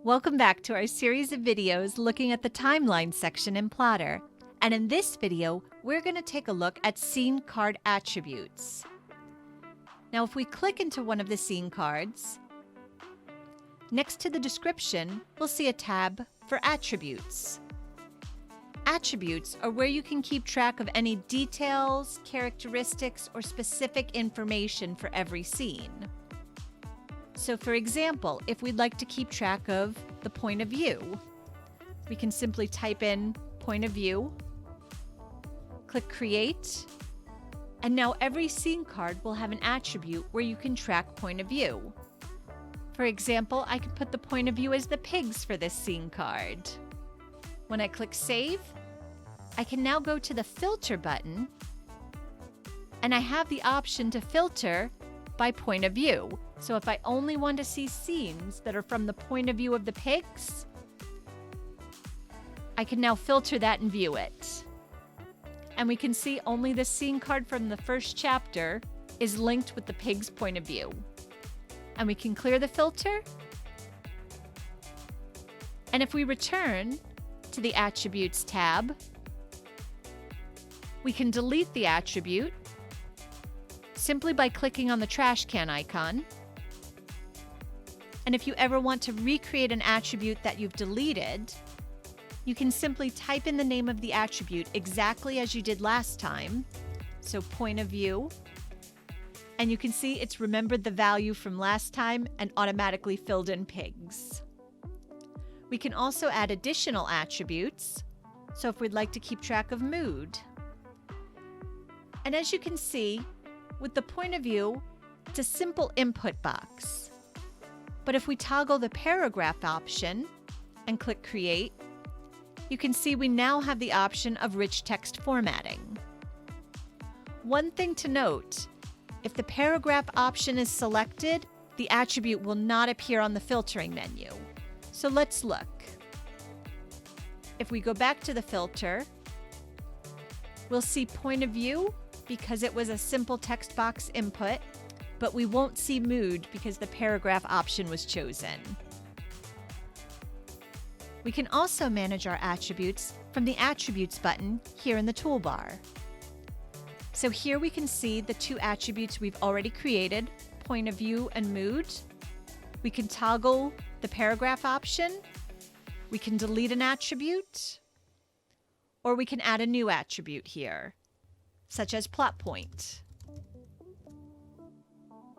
Welcome back to our series of videos looking at the timeline section in Plottr. And in this video, we're going to take a look at scene card attributes. Now, if we click into one of the scene cards, next to the description, we'll see a tab for attributes. Attributes are where you can keep track of any details, characteristics, or specific information for every scene. So for example, if we'd like to keep track of the point of view, we can simply type in point of view, click create, and now every scene card will have an attribute where you can track point of view. For example, I could put the point of view as the pigs for this scene card. When I click save, I can now go to the filter button, and I have the option to filter by point of view. So if I only want to see scenes that are from the point of view of the pigs, I can now filter that and view it. And we can see only the scene card from the first chapter is linked with the pig's point of view. And we can clear the filter. And if we return to the Attributes tab, we can delete the attribute simply by clicking on the trash can icon. And if you ever want to recreate an attribute that you've deleted, you can simply type in the name of the attribute exactly as you did last time. So point of view. And you can see it's remembered the value from last time and automatically filled in pigs. We can also add additional attributes. So if we'd like to keep track of mood. And as you can see, with the point of view, it's a simple input box. But if we toggle the paragraph option and click create, you can see we now have the option of rich text formatting. One thing to note, if the paragraph option is selected, the attribute will not appear on the filtering menu. So let's look. If we go back to the filter, we'll see point of view because it was a simple text box input, but we won't see mood because the paragraph option was chosen. We can also manage our attributes from the Attributes button here in the toolbar. So here we can see the two attributes we've already created, point of view and mood. We can toggle the paragraph option, we can delete an attribute, or we can add a new attribute here, such as plot point.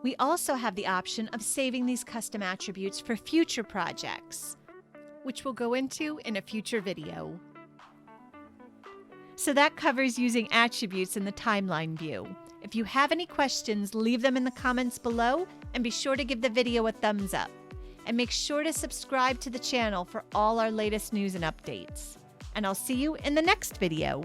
We also have the option of saving these custom attributes for future projects, which we'll go into in a future video. So that covers using attributes in the timeline view. If you have any questions, leave them in the comments below and be sure to give the video a thumbs up. And make sure to subscribe to the channel for all our latest news and updates. And I'll see you in the next video.